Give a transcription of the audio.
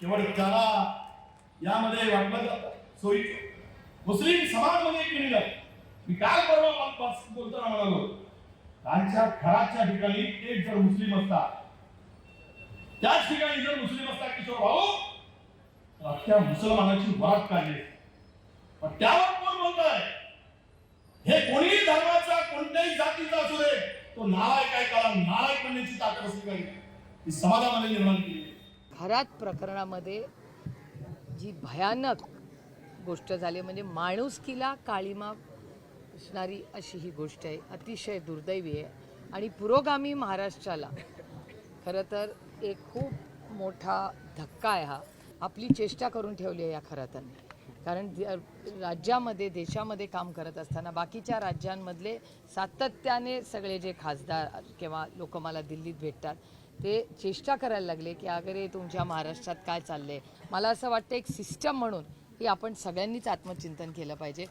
केवळ त्याला यामध्ये वाटलं सोयी मुस्लिम समाजमध्ये केलेलं आहे. मी काल परवा बोलताना म्हणालो, त्यांच्या घराच्या ठिकाणी एक जर मुस्लिम असता, त्याच ठिकाणी जर मुस्लिम असता किशोर भाऊ, तर अख्ख्या मुसलमानाची वाट काढली. पण त्यावर कोण बोलतोय? हे कोणीही धर्माचा कोणत्याही जातीचा असू दे, तो नालायक आहे. त्याला नालायक म्हणण्याची ताकद असली पाहिजे, ती समाजामध्ये निर्माण केली. खरात प्रकरणामध्ये जी भयानक गोष्ट झाली म्हणजे माणुसकीला काळीमा असणारी अशी ही गोष्ट आहे. अतिशय दुर्दैवी आहे आणि पुरोगामी महाराष्ट्राला खरं तर एक खूप मोठा धक्का आहे. हा आपली चेष्टा करून ठेवली आहे या खरातांनी. कारण राज्यामध्ये देशामध्ये काम करत असताना बाकीच्या राज्यांमधले सातत्याने सगळे जे खासदार किंवा लोक मला दिल्लीत भेटतात ते चेष्टा करायला लागले की अगरे तुमच्या महाराष्ट्रात काय चाललंय. मला असं वाटतं एक सिस्टम म्हणून की आपण सगळ्यांनीच आत्मचिंतन केलं पाहिजे.